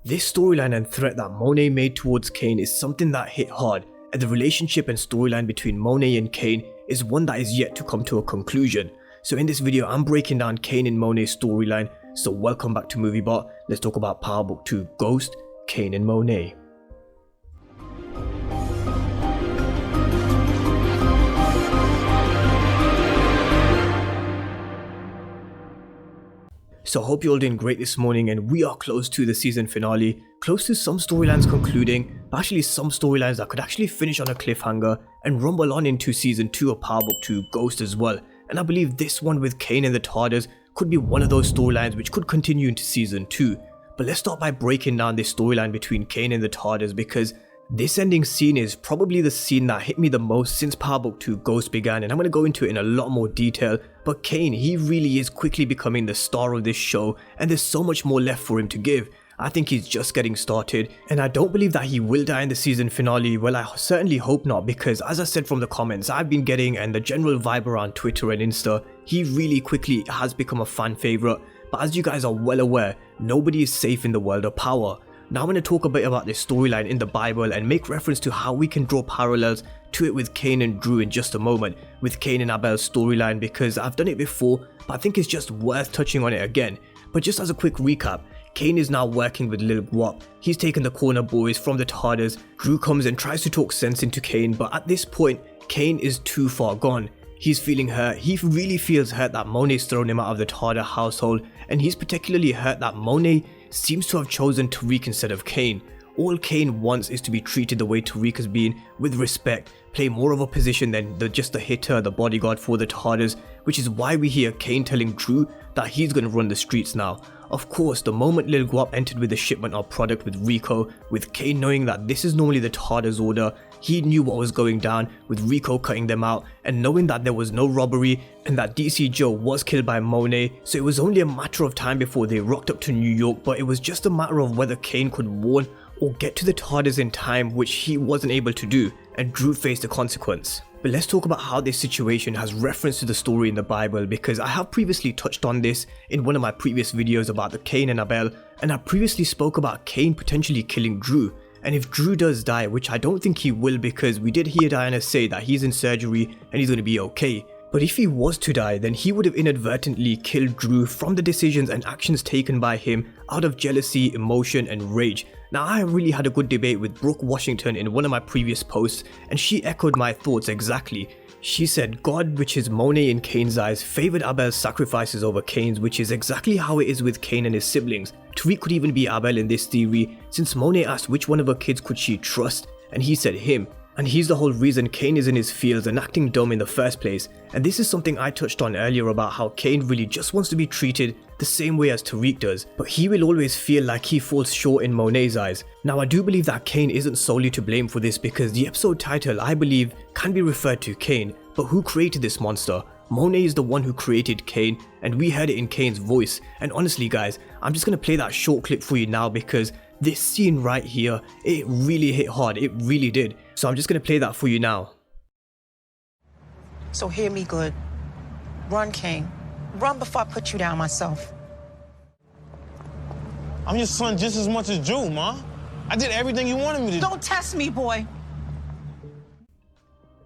This storyline and threat that Monet made towards Kane is something that hit hard, and the relationship and storyline between Monet and Kane is one that is yet to come to a conclusion. So in this video, I'm breaking down Kane and Monet's storyline, so welcome back to MovieBot. Let's talk about Power Book 2 Ghost, Kane and Monet. So I hope you're all doing great this morning, and we are close to the season finale, close to some storylines concluding, but actually some storylines that could actually finish on a cliffhanger and rumble on into season 2 of Power Book 2 Ghost as well. And I believe this one with Kane and the Tardis could be one of those storylines which could continue into season 2. But let's start by breaking down this storyline between Kane and the Tardis, because this ending scene is probably the scene that hit me the most since Power Book 2 Ghost began, and I'm going to go into it in a lot more detail. But Kane, he really is quickly becoming the star of this show, and there's so much more left for him to give. I think he's just getting started, and I don't believe that he will die in the season finale. Well, I certainly hope not, because as I said from the comments I've been getting and the general vibe around Twitter and Insta, he really quickly has become a fan favourite. But as you guys are well aware, nobody is safe in the world of power. Now I'm going to talk a bit about this storyline in the Bible and make reference to how we can draw parallels to it with Cain and Drew in just a moment, with Cain and Abel's storyline, because I've done it before, but I think it's just worth touching on it again. But just as a quick recap, Cain is now working with Lil Guap. He's taken the corner boys from the Tardis. Drew comes and tries to talk sense into Cain, but at this point, Cain is too far gone. He's feeling hurt. He really feels hurt that Monet's thrown him out of the Tardis household, and he's particularly hurt that Monet seems to have chosen Tariq instead of Cain. All Cain wants is to be treated the way Tariq has been, with respect, play more of a position than just the hitter, the bodyguard for the Tardis, which is why we hear Cain telling Drew that he's going to run the streets now. Of course, the moment Lil Guap entered with the shipment of product with Rico, with Cain knowing that this is normally the Tardis order, he knew what was going down, with Rico cutting them out, and knowing that there was no robbery and that DC Joe was killed by Monet, so it was only a matter of time before they rocked up to New York. But it was just a matter of whether Cain could warn or get to the Tardis in time, which he wasn't able to do, and Drew faced the consequence. But let's talk about how this situation has reference to the story in the Bible, because I have previously touched on this in one of my previous videos about the Cain and Abel, and I previously spoke about Cain potentially killing Drew. And if Drew does die, which I don't think he will, because we did hear Diana say that he's in surgery and he's going to be okay. But if he was to die, then he would have inadvertently killed Drew from the decisions and actions taken by him out of jealousy, emotion and rage. Now I really had a good debate with Brooke Washington in one of my previous posts, and she echoed my thoughts exactly. She said God, which is Monet in Cain's eyes, favoured Abel's sacrifices over Cain's, which is exactly how it is with Cain and his siblings. Tariq could even be Abel in this theory, since Monet asked which one of her kids could she trust, and he said him. And he's the whole reason Cain is in his fields and acting dumb in the first place. And this is something I touched on earlier about how Cain really just wants to be treated the same way as Tariq does, but he will always feel like he falls short in Monet's eyes. Now I do believe that Cain isn't solely to blame for this, because the episode title, I believe, can be referred to Cain, but who created this monster? Monet is the one who created Cain, and we heard it in Cain's voice. And honestly guys, I'm just going to play that short clip for you now, because this scene right here, it really hit hard, it really did. So I'm just going to play that for you now. So hear me good. Run, Kane. Run before I put you down myself. I'm your son just as much as Drew, Ma. I did everything you wanted me to do. Don't test me, boy.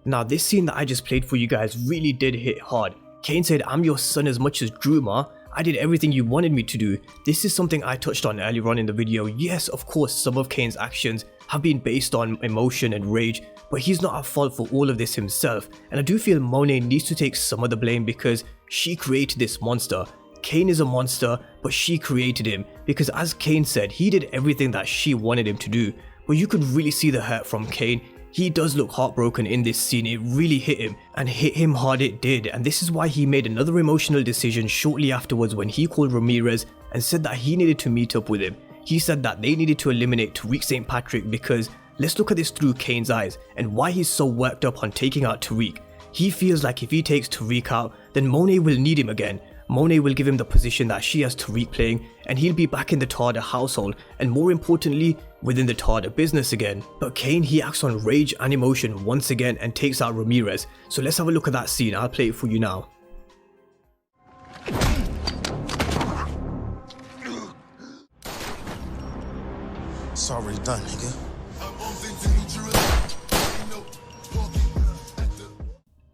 Now this scene that I just played for you guys really did hit hard. Cain said, I'm your son as much as Drew, Ma. I did everything you wanted me to do. This is something I touched on earlier on in the video. Yes, of course, some of Cain's actions have been based on emotion and rage, but he's not at fault for all of this himself. And I do feel Monet needs to take some of the blame, because she created this monster. Cain is a monster, but she created him, because as Cain said, he did everything that she wanted him to do. But you could really see the hurt from Cain. He does look heartbroken in this scene. It really hit him, and hit him hard it did, and this is why he made another emotional decision shortly afterwards when he called Ramirez and said that he needed to meet up with him. He said that they needed to eliminate Tariq St. Patrick, because let's look at this through Cain's eyes and why he's so worked up on taking out Tariq. He feels like if he takes Tariq out, then Monet will need him again. Monet will give him the position that she has Tariq playing, and he'll be back in the Tardis household, and more importantly, within the Tardis business again. But Cain, he acts on rage and emotion once again and takes out Ramirez. So let's have a look at that scene. I'll play it for you now. It's already done, nigga.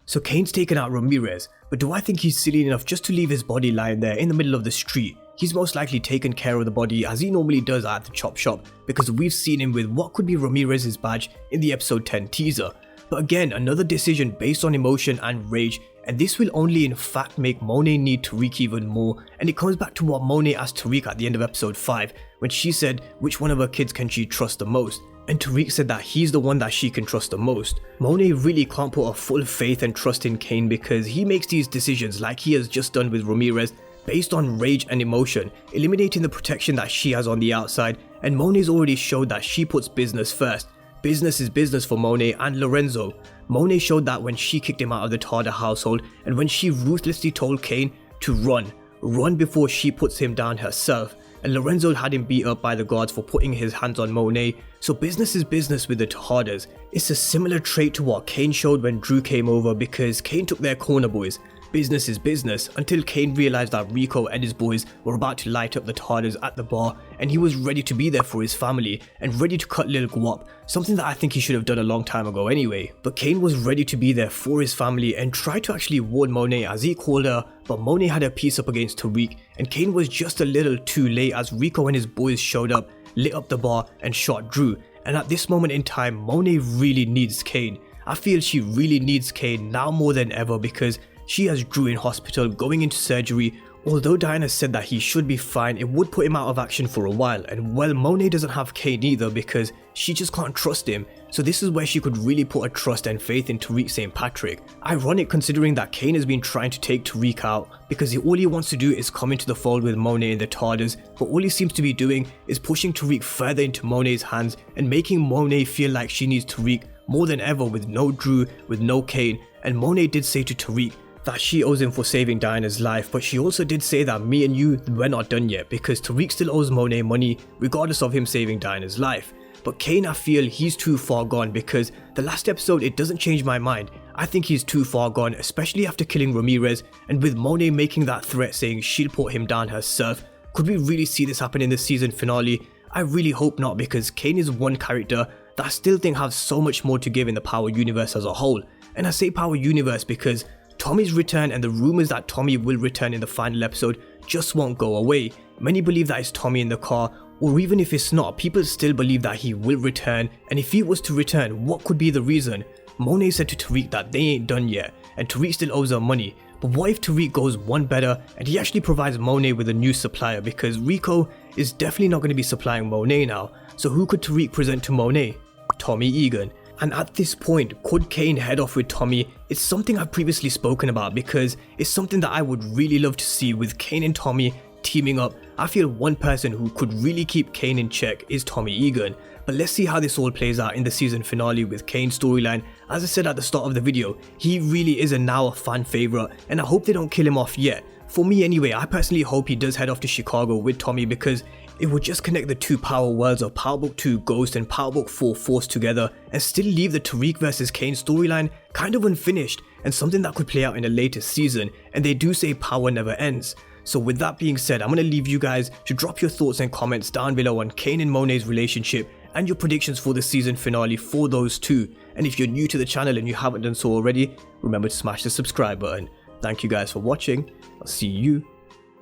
So Kane's taken out Ramirez, but do I think he's silly enough just to leave his body lying there in the middle of the street? He's most likely taken care of the body as he normally does at the chop shop, because we've seen him with what could be Ramirez's badge in the episode 10 teaser. But again, another decision based on emotion and rage, and this will only in fact make Monet need Tariq even more, and it comes back to what Monet asked Tariq at the end of episode 5 when she said which one of her kids can she trust the most, and Tariq said that he's the one that she can trust the most. Monet really can't put a full faith and trust in Kane because he makes these decisions like he has just done with Ramirez based on rage and emotion, eliminating the protection that she has on the outside, and Monet's already showed that she puts business first. Business is business for Monet and Lorenzo. Monet showed that when she kicked him out of the Tejada household and when she ruthlessly told Kane to run before she puts him down herself, and Lorenzo had him beat up by the guards for putting his hands on Monet. So business is business with the Tejadas. It's a similar trait to what Kane showed when Drew came over because Kane took their corner boys. Business is business until Kane realized that Rico and his boys were about to light up the Tardis at the bar, and he was ready to be there for his family and ready to cut Lil Guap, something that I think he should have done a long time ago anyway. But Kane was ready to be there for his family and tried to actually warn Monet as he called her, but Monet had her piece up against Tariq, and Kane was just a little too late as Rico and his boys showed up, lit up the bar and shot Drew. And at this moment in time, Monet really needs Kane. I feel she really needs Kane now more than ever because she has Drew in hospital going into surgery. Although Diana said that he should be fine, it would put him out of action for a while, and well, Monet doesn't have Kane either because she just can't trust him. So this is where she could really put her trust and faith in Tariq St. Patrick. Ironic considering that Kane has been trying to take Tariq out because all he wants to do is come into the fold with Monet in the Tardis, but all he seems to be doing is pushing Tariq further into Monet's hands and making Monet feel like she needs Tariq more than ever with no Drew, with no Kane. And Monet did say to Tariq that she owes him for saving Diana's life, but she also did say that me and you, we're not done yet because Tariq still owes Monet money regardless of him saving Diana's life. But Kane, I feel he's too far gone because the last episode, it doesn't change my mind. I think he's too far gone, especially after killing Ramirez, and with Monet making that threat saying she'll put him down herself. Could we really see this happen in the season finale? I really hope not because Kane is one character that I still think has so much more to give in the Power universe as a whole. And I say Power universe because Tommy's return and the rumors that Tommy will return in the final episode just won't go away. Many believe that it's Tommy in the car, or even if it's not, people still believe that he will return, and if he was to return, what could be the reason? Monet said to Tariq that they ain't done yet, and Tariq still owes her money. But what if Tariq goes one better and he actually provides Monet with a new supplier, because Rico is definitely not going to be supplying Monet now. So who could Tariq present to Monet? Tommy Egan. And at this point, could Kane head off with Tommy? It's something I've previously spoken about because it's something that I would really love to see with Kane and Tommy teaming up. I feel one person who could really keep Kane in check is Tommy Egan. But let's see how this all plays out in the season finale with Kane's storyline. As I said at the start of the video, he really is now a fan favourite, and I hope they don't kill him off yet. For me anyway, I personally hope he does head off to Chicago with Tommy because it would just connect the two power worlds of Power Book 2 Ghost and Power Book 4 Force together and still leave the Tariq vs Kane storyline kind of unfinished and something that could play out in a later season, and they do say power never ends. So with that being said, I'm going to leave you guys to drop your thoughts and comments down below on Kane and Monet's relationship and your predictions for the season finale for those two. And if you're new to the channel and you haven't done so already, remember to smash the subscribe button. Thank you guys for watching. I'll see you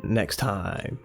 next time.